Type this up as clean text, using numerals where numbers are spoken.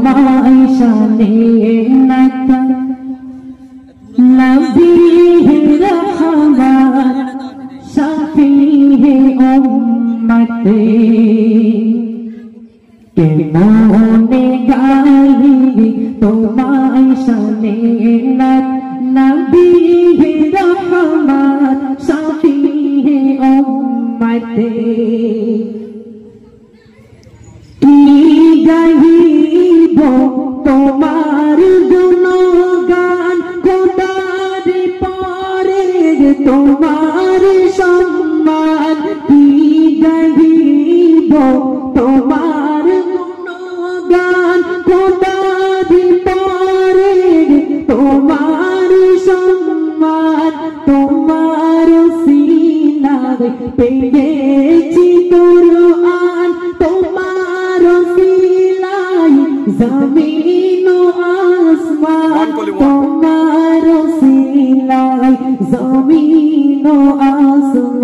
তোমায় শানে নাতা নবী রহমত শাফিয়ে উম্মতে কেমনে গাই তোমায় শানে নবী রহমত শাফিয়ে উম্মতে কি গাইব তোমার গুণগান খোদার পরে তোমার সম্মান কি গাইব তোমার গুণগান খোদার পরে তোমার সম্মান তোমার সিনার পেয়েছি কুরআন তোমার সিলাই জমিন ও আসমান তোমার সিলাই জমিন ও আসমান।